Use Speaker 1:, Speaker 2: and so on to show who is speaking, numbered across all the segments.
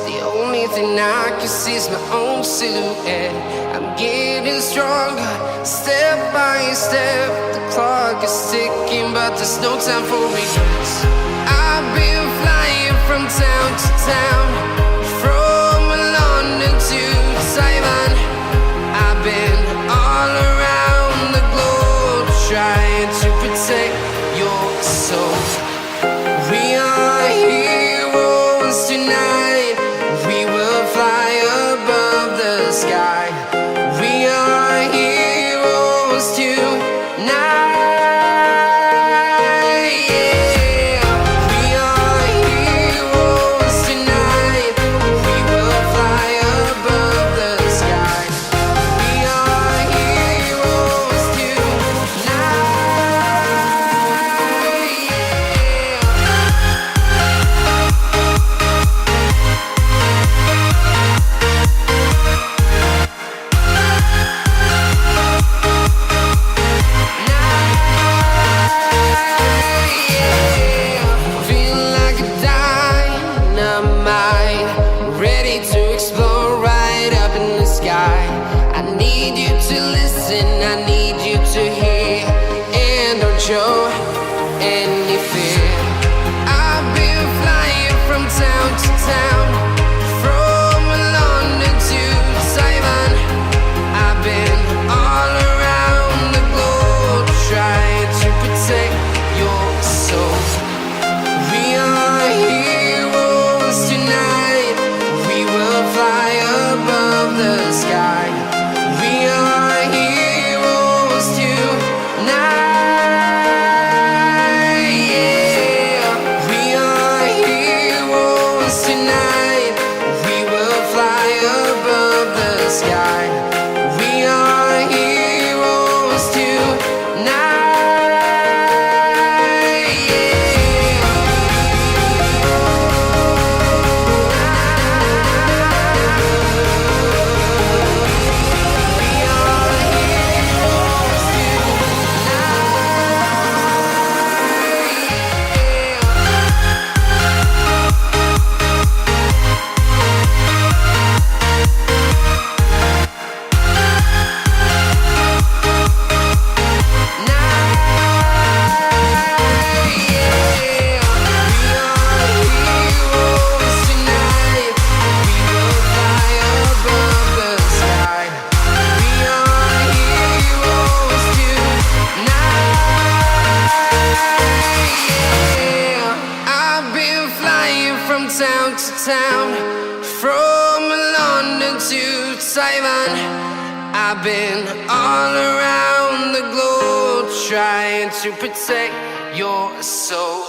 Speaker 1: The only thing I can see is my own silhouette. I'm getting stronger, step by step. The clock is ticking, but there's no time for regrets. I've been flying from town to town, from London to Taiwan. I've been all around the globe, trying to protect your soul. We are heroes tonight. We will fly above the sky. We are heroes tonight. Yeah. We are heroes tonight. We will fly above the sky. We are heroes tonight. Feeling like a dynamite, ready to explode right up in the sky. I need you to listen, I need you to hear, and don't show any fear. I've been flying from town to town, from London to Taiwan. I've been all around the globe, trying to protect your soul. We are heroes tonight. We will fly above the sky. We are heroes tonight. Yeah. We are heroes tonight. We will fly above the sky. We are heroes tonight. Yeah. We are heroes town to town, from London to Taiwan. I've been all around the globe, trying to protect your soul.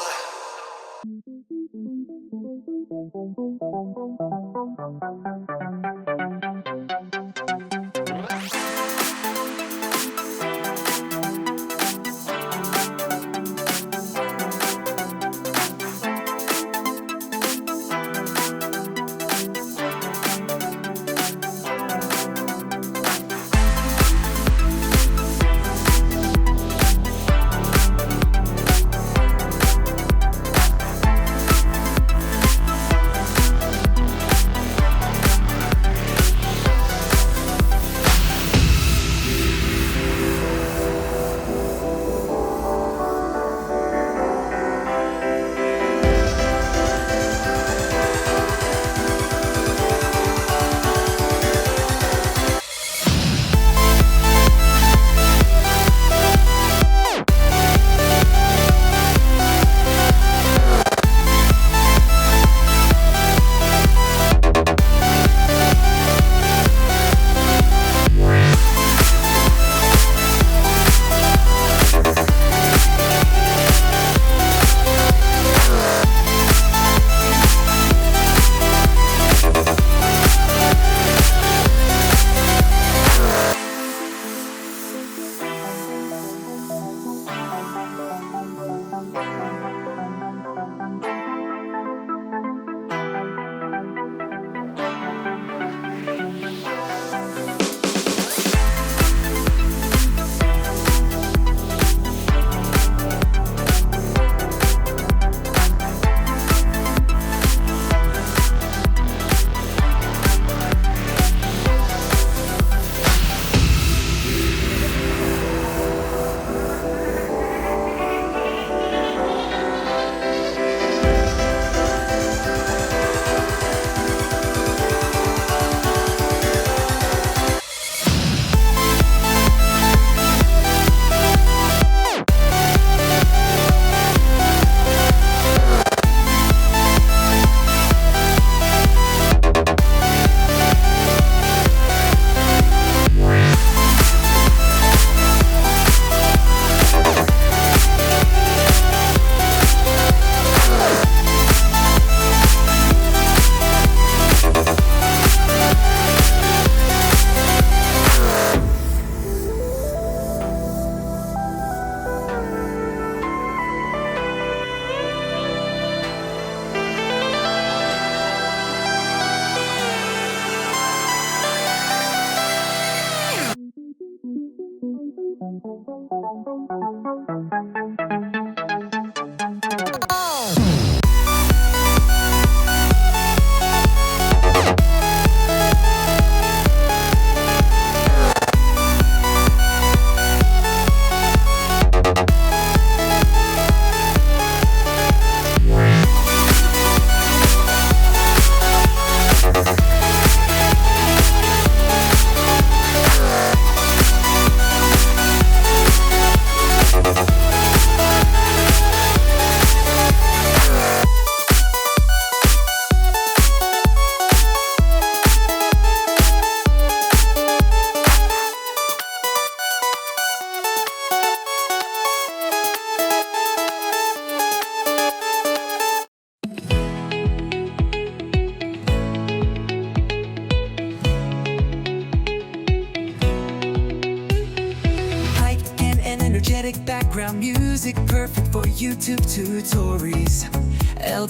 Speaker 2: background music, perfect for YouTube tutorials.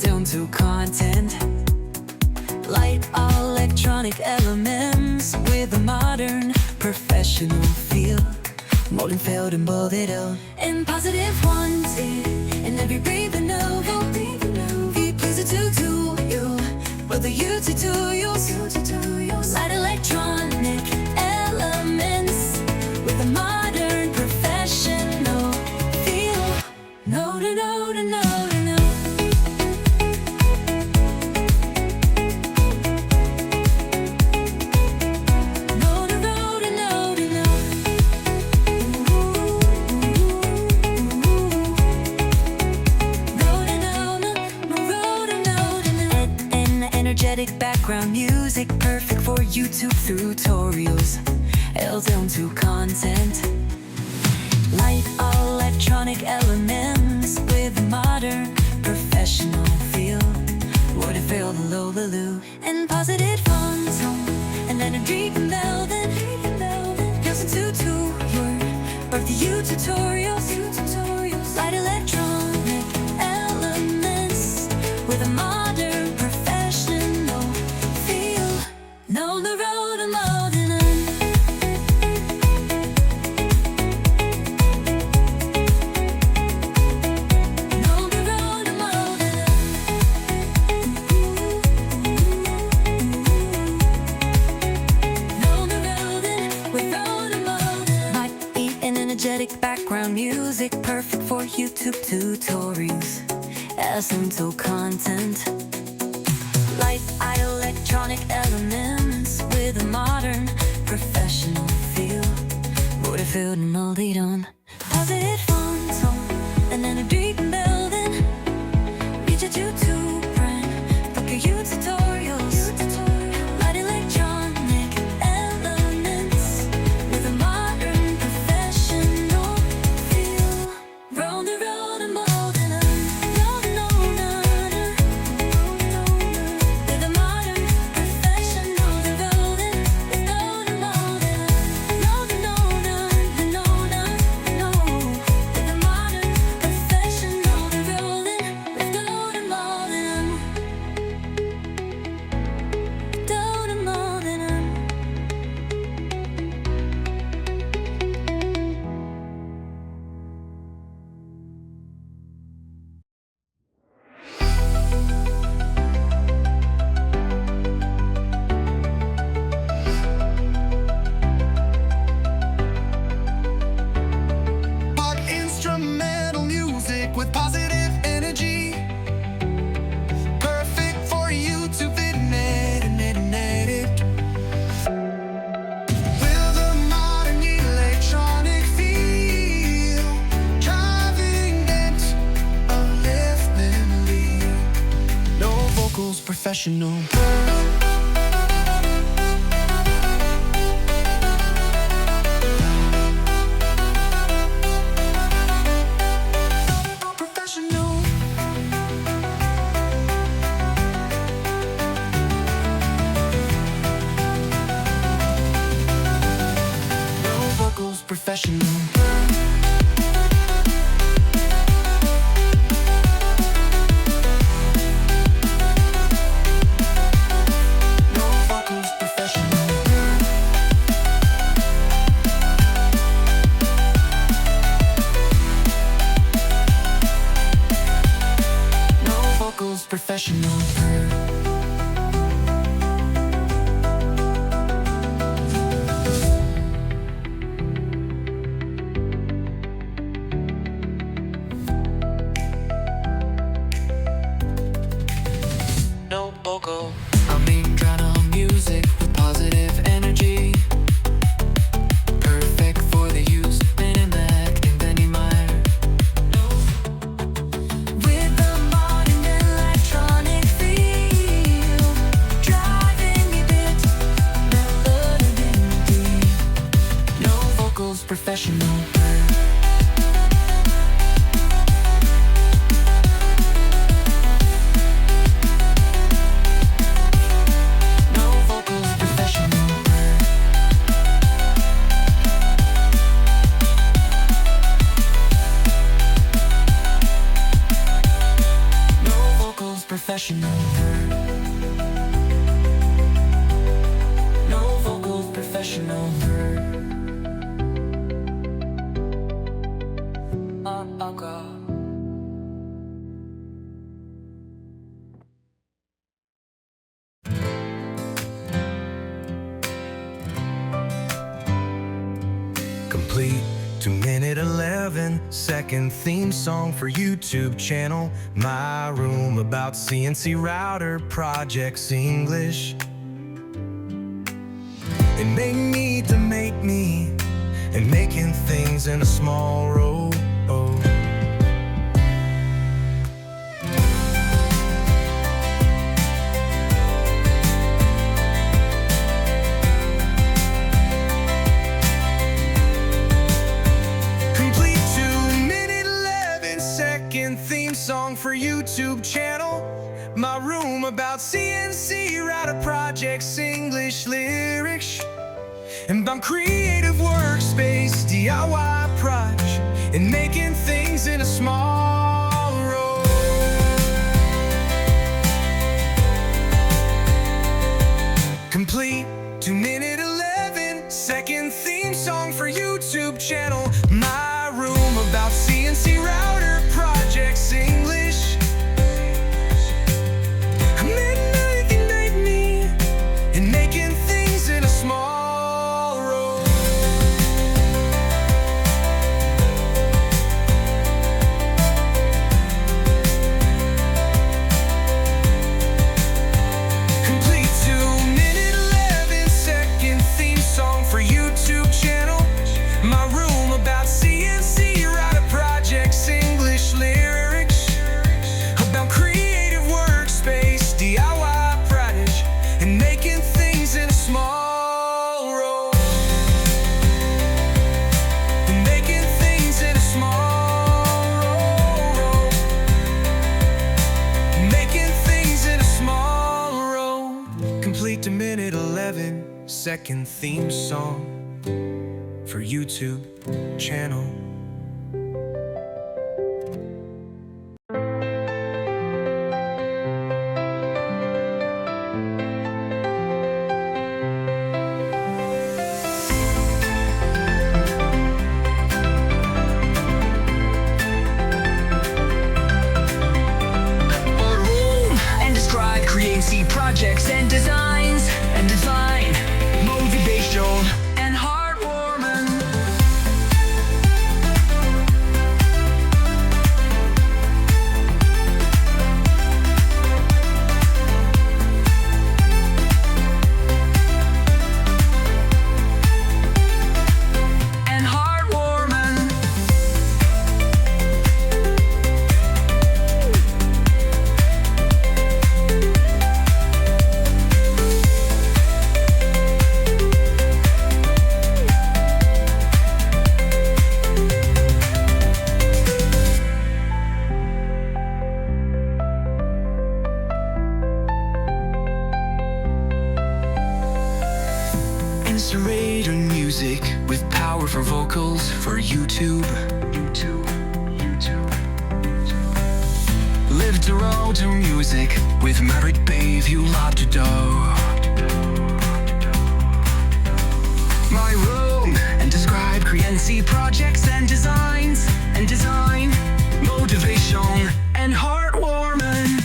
Speaker 2: Down to content. Light electronic elements with a modern, professional feel. Molten felt and molded out in positive wanted. And every breathing novel, he plays it to you. Whether you tutorials, light electronic elements with a modern, professional feel. No, no, no, no, no. Background music, perfect for YouTube tutorials. Down to content. Light electronic elements with a modern, professional feel. What it feel, the low, the loo, and positive fun tone, and energy and velvet. Listen to your of the you tutorials. Light electronic elements with a modern, professional feel. Know the road I'm holding on. Know the road I'm holding on. Know the road we're holding on. Might be an energetic background music, perfect for YouTube tutorials. Essential content. Light electronic elements with a modern, professional feel. What it feel and all they done. Positive fun tone, and then a deep and building. Reach a YouTube brand, book a you tutorials. Light electronic elements with a modern, professional feel. Round the road and molding on.
Speaker 3: With positive energy, perfect for you to fit and edit. With a modern electronic feel, driving it, upliftmently. No vocals, professional. Professional. No vocals, professional. No vocals, professional. I'm being drowned on music with positive energy, perfect for the use in the act in any minor. With the modern electronic feel, driving a bit melody. No vocals, professional. professional nerd. No vocals, professional nerd. Go.
Speaker 4: Complete 2-minute 11-second theme song for YouTube channel. My room about CNC router projects English. It made me to make me and making things in a small row. Theme song for YouTube channel. My room about CNC router projects English lyrics. And I'm creative workspace, DIY project, and making things in a small row. Complete 2-minute 11-second theme song for YouTube channel. My room about CNC router projects English. And making things in a small row. Complete 2-minute 11-second theme song for YouTube channel. My room about CNC router projects English lyrics. About creative workspace, DIY project, and making things in a small row. And making things in a small row. Making things in a small row. Complete 2-minute 11-second theme song for YouTube channel.
Speaker 3: Projects and design, motivation and heartwarming. Inspirator music with powerful vocals for YouTube. Live to roll to music with Merit Babe you love to do. My room and describe CNC projects and designs motivation and heartwarming.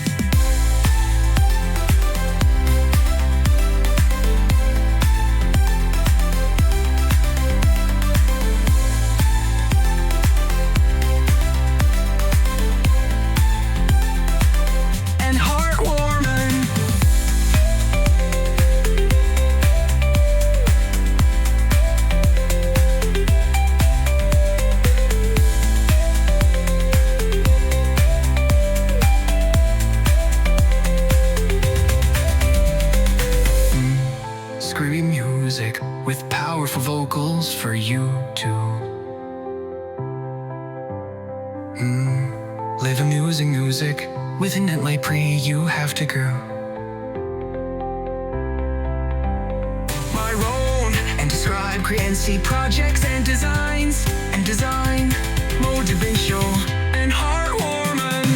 Speaker 3: Screamy music with powerful vocals for YouTube. Live amusing music with an inlay pre you have to go. My role and describe CNC projects and designs motivation and heartwarming.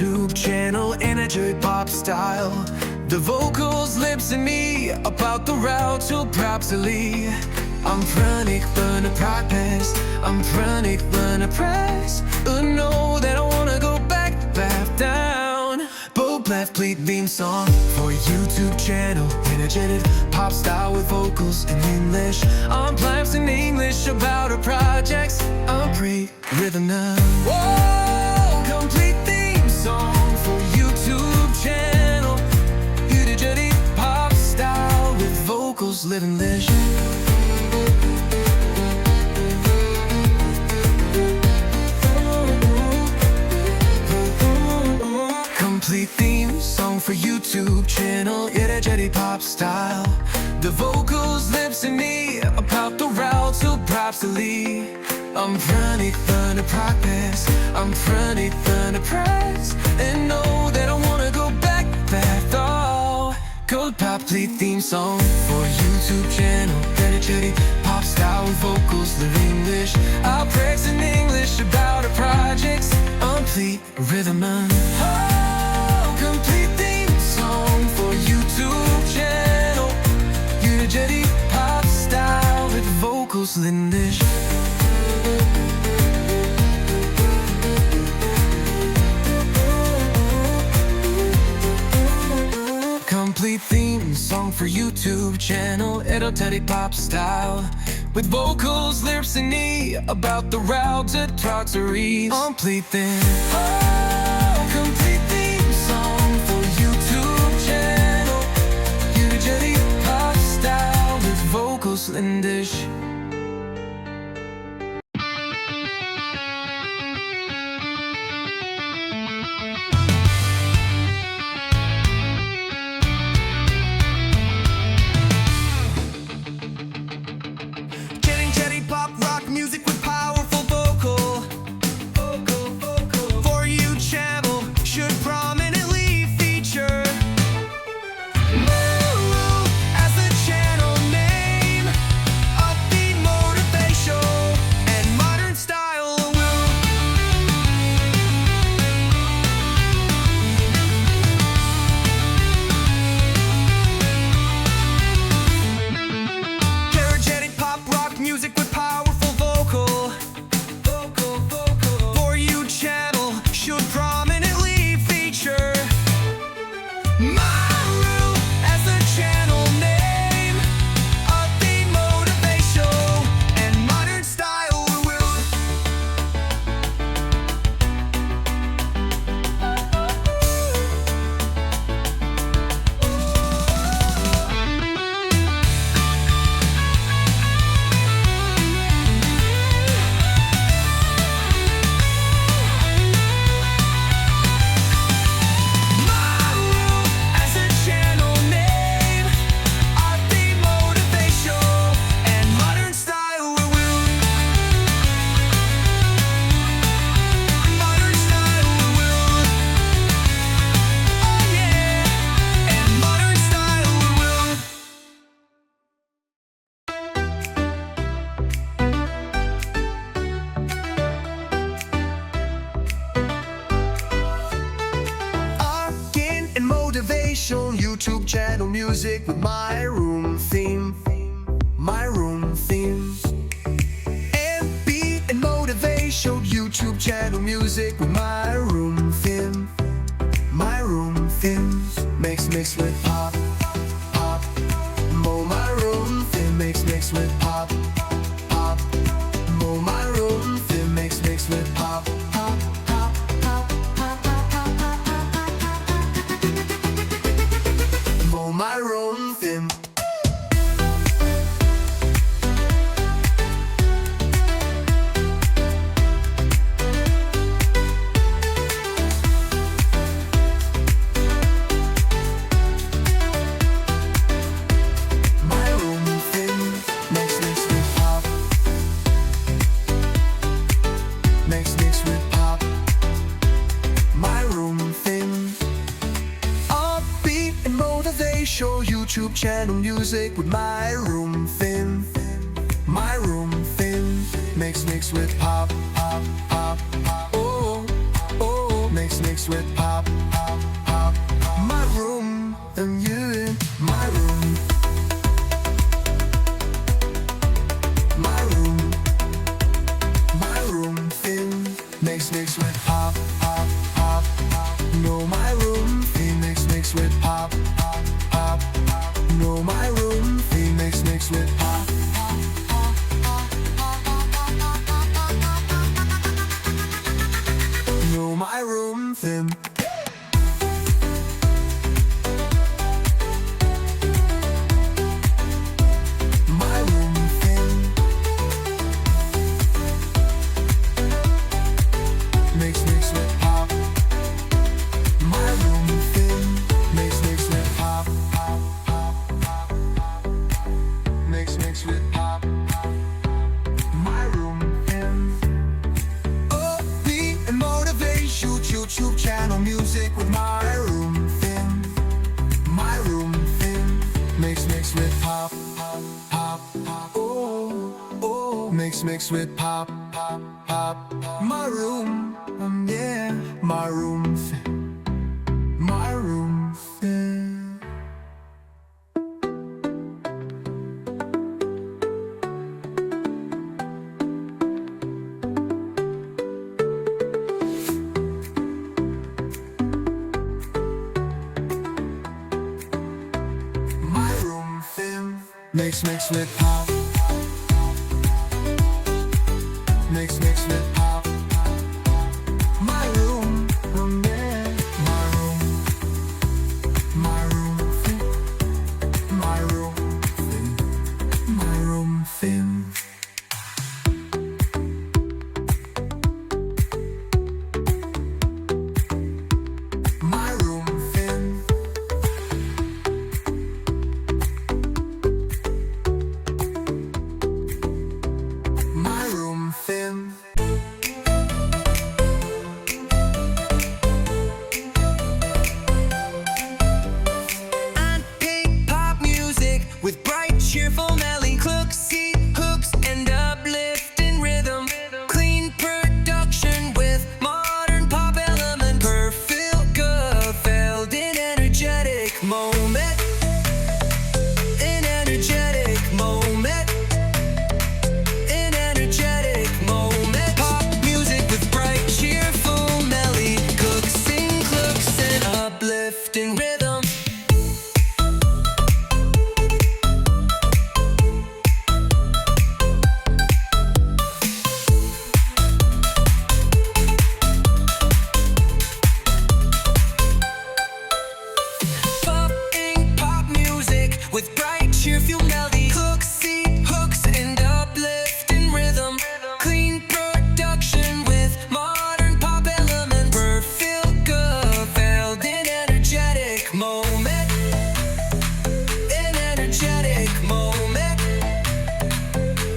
Speaker 4: YouTube channel, energetic pop style. The vocals, lips and me, about the route to propsily. I'm chronic, burn a practice. I'm chronic, burn a press. Know that I wanna go back down. Bob left pleat theme song for YouTube channel, energetic pop style with vocals in English. I'm plans in English about our projects. I'm pre-rhythm now. Whoa, complete theme song for YouTube channel, energetic pop style with vocals live English. Complete theme song for YouTube channel, energetic pop style. The vocals, lips and me, about the route to propsily. I'm chronic, burn a practice. I'm chronic, burn a press. And know that I wanna go back though. Gold pop complete theme song for YouTube channel, energetic pop style with vocals live English. I'll press in English about our projects, complete rhythm and complete theme song for YouTube channel, energetic pop style with vocals live English. Complete theme song for YouTube channel, energetic pop style with vocals, lyrics and me about the route to Troxeries. Complete theme song for YouTube channel, energetic pop style with vocals Lindish. Pop rock music with powerful vocal. For you channel should prominently feature Muru as the channel name. Upbeat, motivational, and modern style will energetic pop rock music with powerful vocal. For you channel should prominently feature Maru as the channel name. Upbeat, motivational, and modern style will YouTube channel music with my room theme. My room theme. And beat and motivational YouTube channel music with my room theme. My room theme. Mix with pop. Mo my room theme. Mix with pop. Mo my room theme. Mix with pop. My room theme. My room theme. Mix with pop. Mix with pop. My room theme. Upbeat and motivational YouTube channel music with my room theme. My room theme. Mix with pop. Oh. mix with pop, pop, pop. My room and you in my room. My room in mix with pop, pop, pop, pop. No, my room in mix with pop, pop, pop, pop. No, my room in mix with pop. No, my room theme. My room theme. Mix with pop. My room theme. Mix with pop, pop, pop, pop, pop. Mix with pop. My room theme. Upbeat and motivation, YouTube channel music with my room theme. My room theme. Mix with pop, pop, pop, pop. Oh, oh. Mix with pop, pop, pop. My room, yeah. My room theme. My room theme. My room theme. Mix with pop. Mix with pop. My room, yeah. My room theme. My room theme. My room theme. My room theme. My room theme. And pink pop music with bright, cheerful melody, hooks, and uplifting rhythm. Clean production with modern pop element. Perfect, good, felt in energetic moment. An energetic moment. An energetic moment. Pop music with bright, cheerful melody, cooks, and uplifting rhythm. Popping pop music with bright, cheerful melody, hooks, and uplifting rhythm. Clean production with modern pop element. Perfect, good, felt in energetic moment. An energetic moment.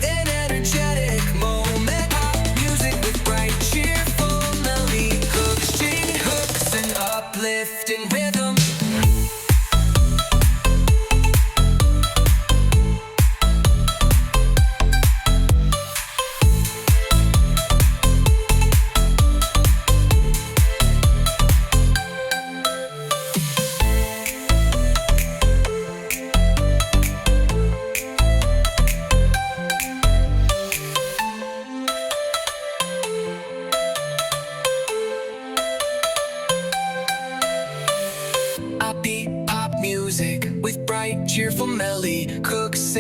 Speaker 4: An energetic moment. Pop music with bright, cheerful melody, hooks, and uplifting rhythm. Upbeat pop music with bright, cheerful melody, hooks,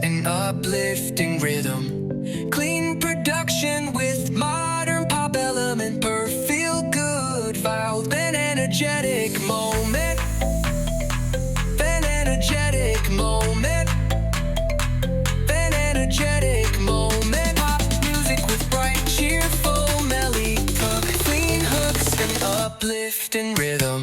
Speaker 4: and uplifting rhythm. Clean production with modern pop element. Feel good, vibe, an energetic moment. An energetic moment. An energetic moment. Pop music with bright, cheerful melody, clean hooks, and uplifting rhythm.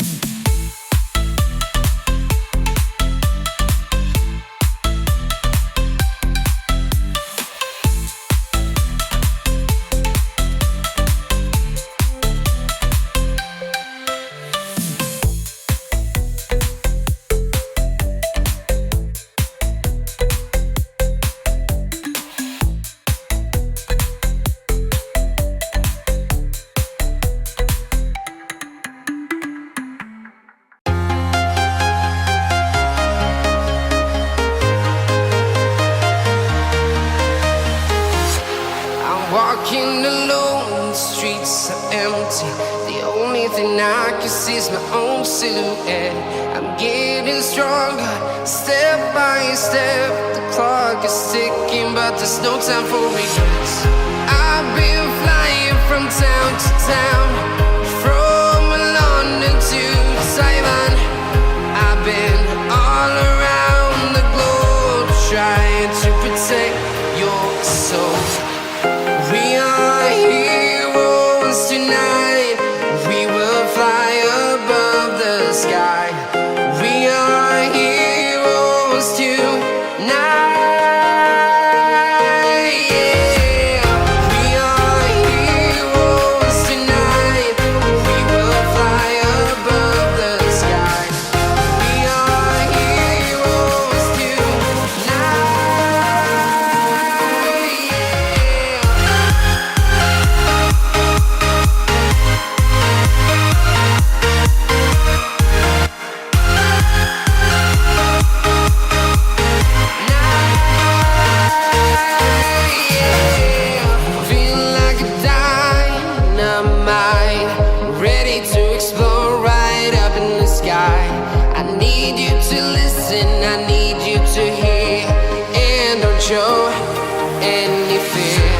Speaker 1: sees my own silhouette. I'm getting stronger, step by step. The clock is ticking, but there's no time for regrets. I've been flying from town to town, from London to Taiwan. I've been all around the globe, trying to protect your soul. We are heroes tonight. We will fly above the sky. We are heroes tonight. Yeah. We are heroes tonight. We will fly above the sky. We are heroes tonight. Feel like a dynamite, ready to explode right up in the sky. I need you to listen, I need you to hear, and don't show any fear.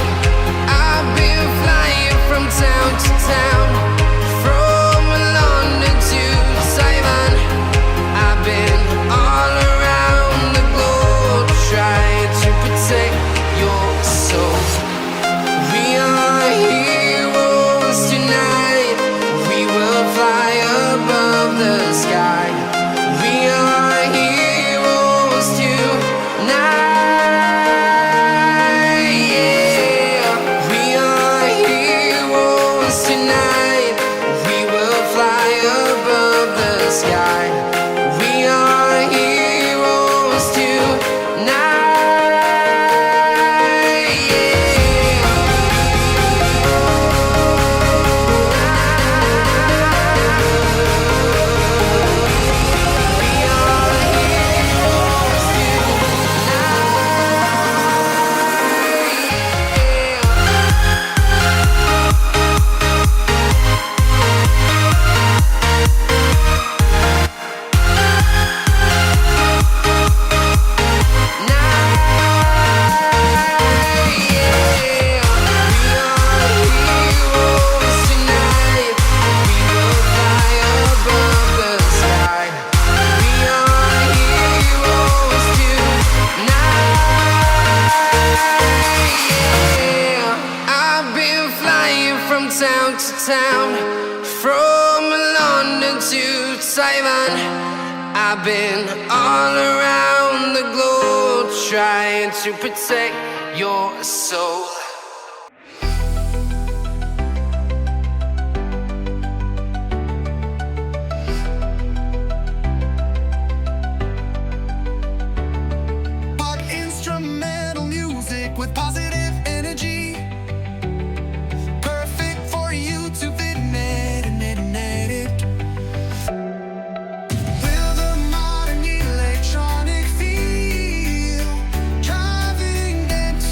Speaker 1: I've been flying from town to town, from London to Taiwan. I've been all around the globe, trying to protect your soul. We are heroes tonight. We will fly above the sky. We are heroes tonight. Yeah. We are heroes tonight. We will fly above the sky. We are heroes tonight. I've been flying from town to town, from London to Taiwan. I've been all around the globe, trying to protect your soul.
Speaker 4: Pop instrumental music with positive energy, perfect for you to fit and edit. With a modern electronic feel, driving it,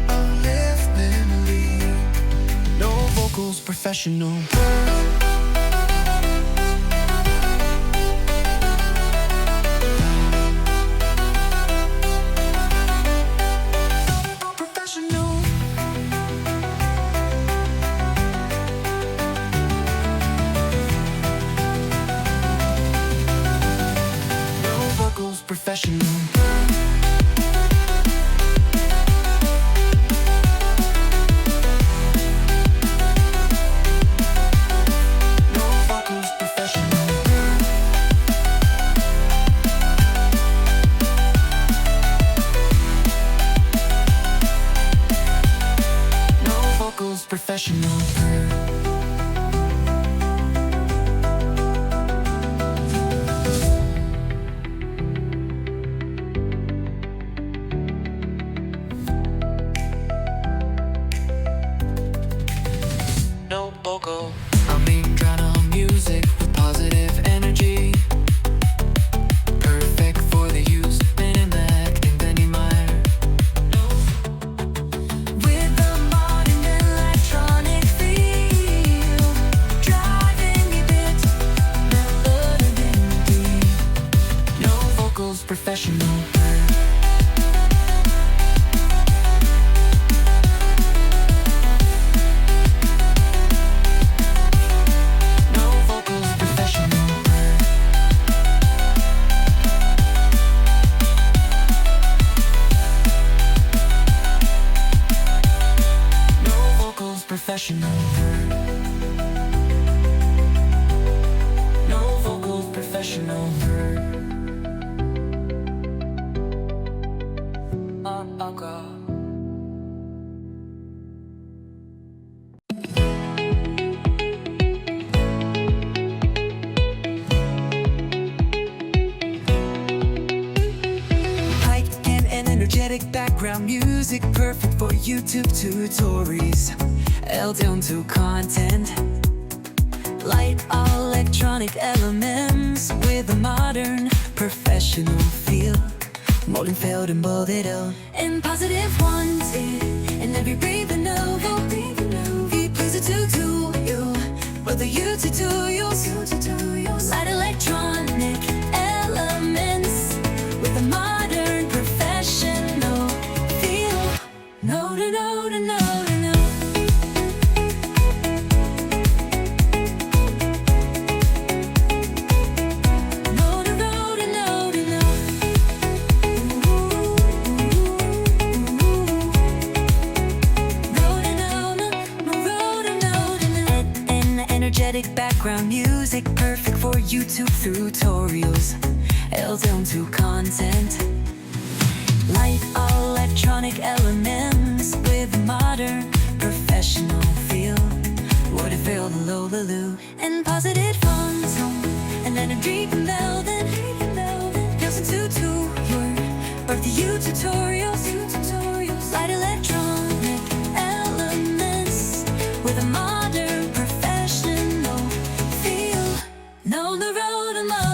Speaker 4: upliftmentally. No vocals, professional. Professional. No vocals, professional. No vocals, professional. No vocals, professional. No vocal. I mean, drown on music with positive energy, perfect for the use in Mac and Benny Meyer. With a modern electronic feel.
Speaker 2: professional. No vocals professional. No vocals professional. No vocals professional. Energetic background music, perfect for YouTube tutorials. L down to content. Light electronic elements with a modern professional feel. Molten felt and molded out in positive wanted. And every breathing novo be pleasing to you. But the you tutorials, light electronic elements with a modern professional feel. No, no, no, no, no, no. No, no, no, no, no, no. No, no, no, no, no, no, no. And energetic background music, perfect for YouTube tutorials. L down to content. Light electronic elements with a modern professional feel. What it feel the low the loo and positive fun tone. And then a deep and velvet listen to your birth the you tutorials. Light electronic elements with a modern professional feel. No the road and loading.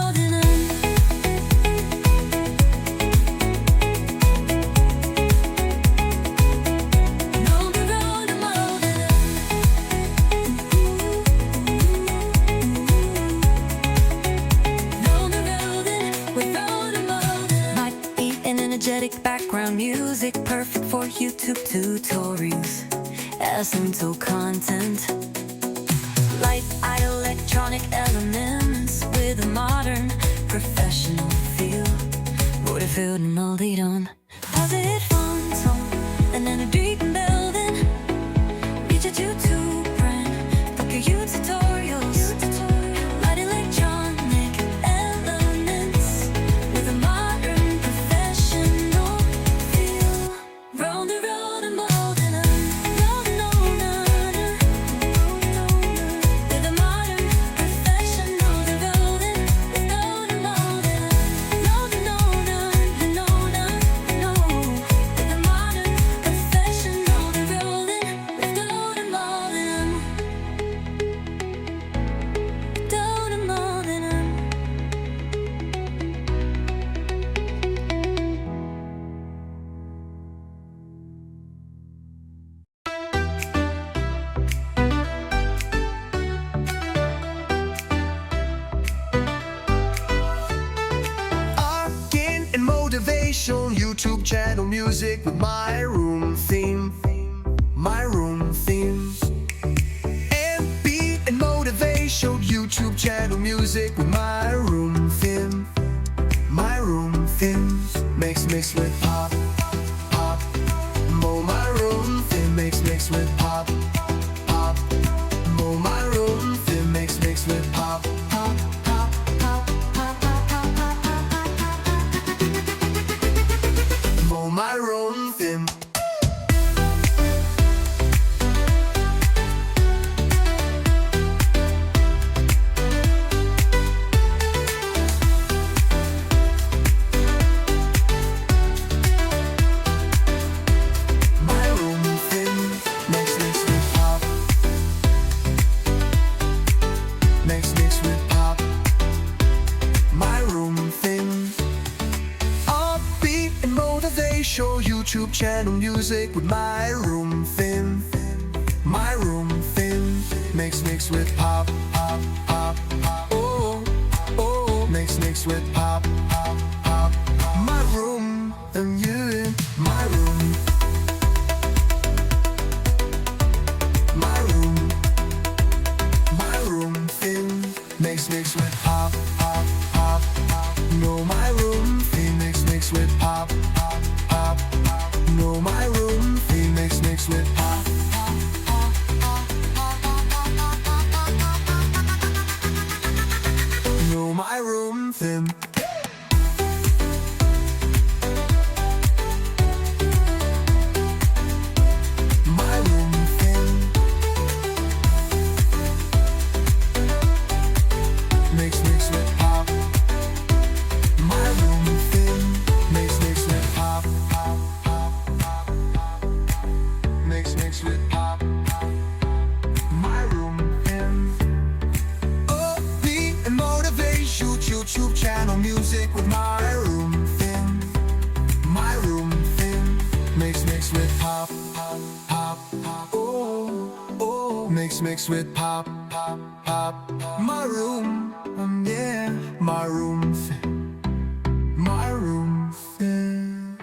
Speaker 2: Energetic background music, perfect for YouTube tutorials. Essential content. Light electronic elements with a modern professional feel. What if it and all they done? Positive fun tone and then a deep building. Reach a YouTube brand. Book your you tutorials. Light electronic elements with a modern professional feel. Round the road and molding them. With a modern professional devoted. With a modern professional devoted. With molding them.
Speaker 4: Arcane and motivational YouTube channel music with my room theme. My room theme. And beat and motivational YouTube channel music with my room theme. My room theme. Mix with pop. Mo my room theme. Mix with pop. Mo my room theme. Mix with pop. Mo my room theme. My room theme. Mix with pop. Mix with pop. My room theme. Upbeat and motivational YouTube channel music with my room theme. My room theme. Mix with pop. Oh, oh. Mix with pop. and you in my room. My room. My room in mix with pop, pop, pop, pop. No, my room in mix with pop, pop, pop, pop. No, my room in mix with pop, pop, pop, pop, pop. No, my room theme. My room theme. Mix with pop. My room theme. Mix with pop, pop, pop, pop, pop. Mix with pop, pop. My room theme. Upbeat and motivation, YouTube channel music with my room theme. My room theme. Mix with pop, pop, pop, pop. Oh, oh. Mix with pop, pop, pop. My room, yeah. My room theme. My room theme.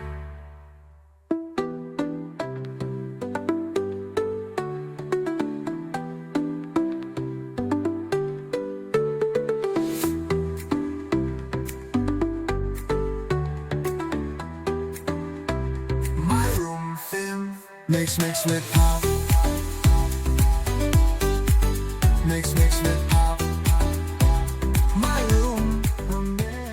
Speaker 4: My room theme. Mix with pop. Mix with pop. My room, yeah.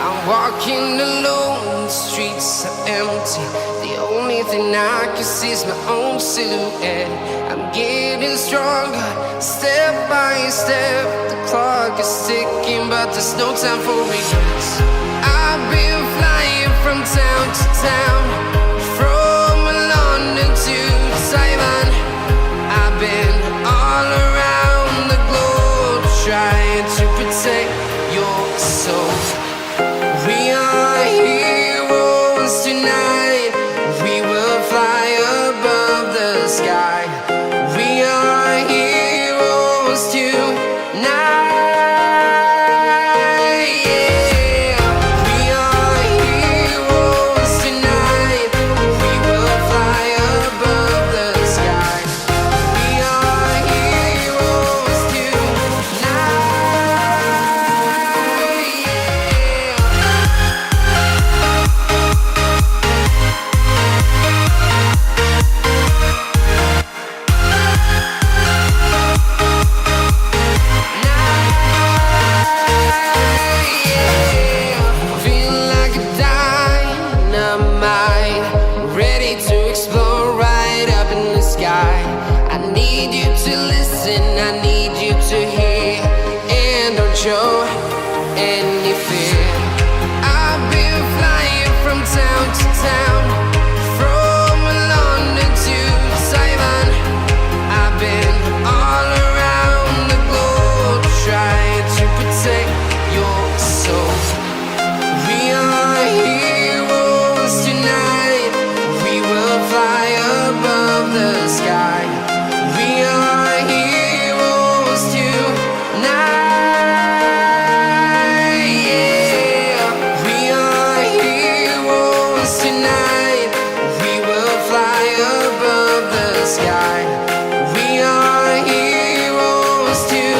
Speaker 1: I'm walking alone, the streets are empty. The only thing I can see is my own silhouette. I'm getting stronger, step by step. The clock is ticking, but there's no time for regrets. I've been flying from town to town, from London to Taiwan. I've been all around the globe, trying to protect your soul. We are heroes tonight. We will fly above the sky. We are heroes tonight. Yeah. We are heroes tonight. We will fly above the sky. We are heroes tonight. Feel like a dynamite, ready to explode right up in the sky. I need you to listen, I need you to hear, and don't show any fear. I've been flying from town to town, from London to Taiwan. I've been all around the globe, trying to protect your soul. We are heroes tonight. We will fly above the sky. We are heroes tonight. Yeah. We are heroes tonight. We will fly above the sky. We are heroes tonight.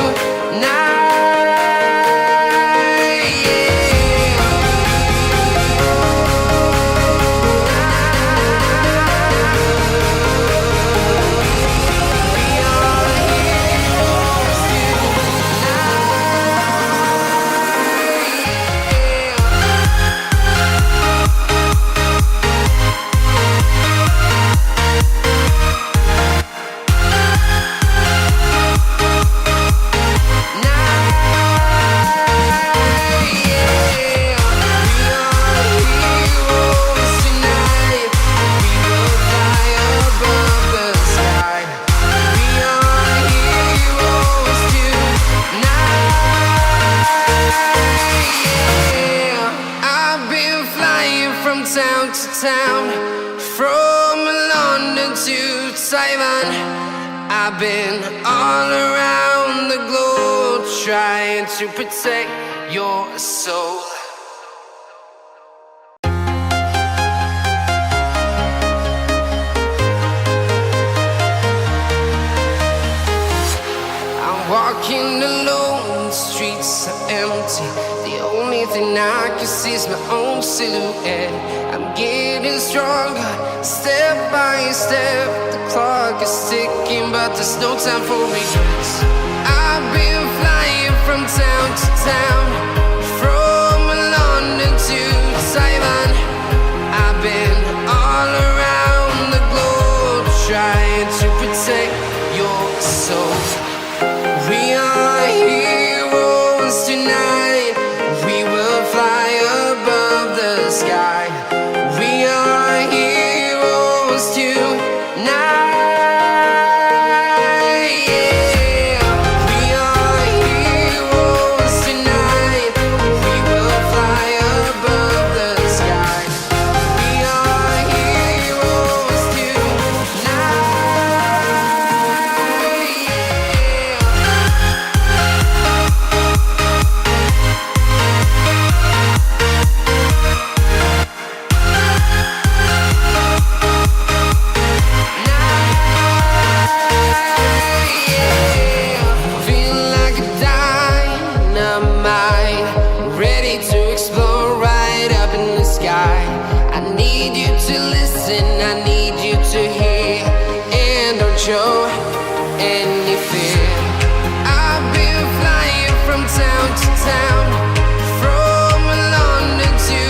Speaker 1: town to town, from London to Taiwan. I've been all around the globe trying to protect your soul. I'm walking alone, the streets are empty. The only thing I can see is my own silhouette. I'm getting stronger, step by step. The clock is ticking, but there's no time for regrets. I've been flying from town to town, from London to Taiwan. I've been all around the globe trying to protect your soul. We are heroes tonight. We will fly above the sky. We are heroes tonight. Yeah. We are heroes tonight. We will fly above the sky. We are heroes tonight. Feel like a dynamite, ready to explode right up in the sky. I need you to listen, I need you to hear, and don't show any fear. I've been flying from town to town, from London to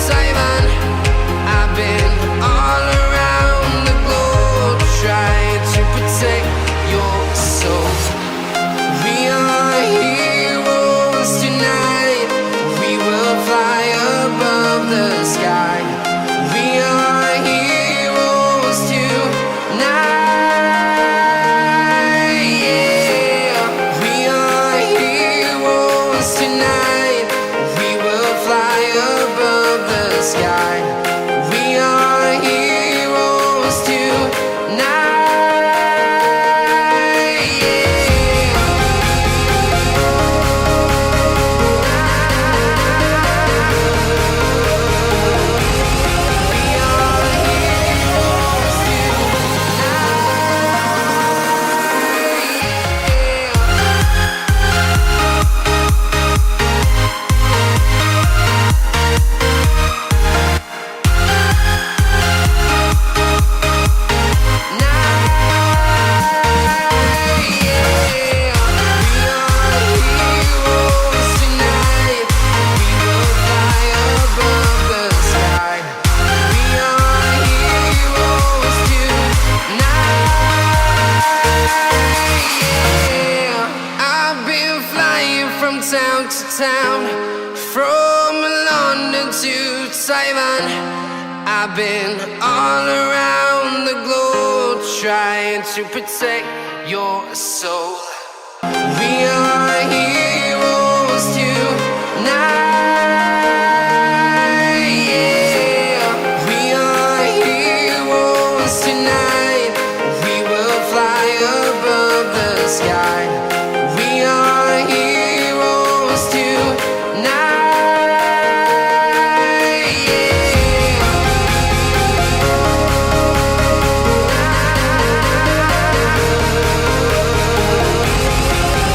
Speaker 1: Taiwan. I've been all around the globe trying to protect your soul. We are heroes tonight. We will fly above the sky. We are heroes tonight. Yeah. We are heroes tonight. We will fly above the sky. We are heroes tonight. Yeah. We are heroes town to town, from London to Taiwan. I've been all around the globe trying to protect your soul. We are heroes tonight. Yeah. We are heroes tonight. We will fly above the sky. We are heroes tonight. Yeah.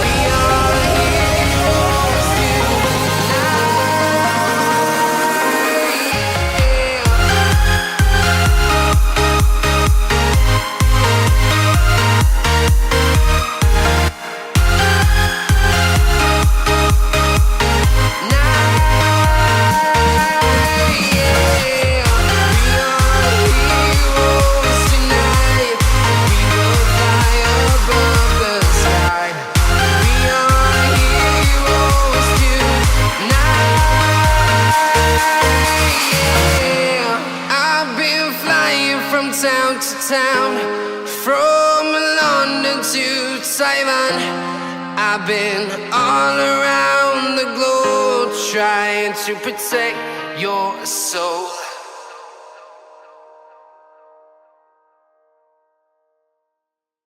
Speaker 1: We are heroes town to town, from London to Taiwan. I've been all around the globe trying to protect your soul.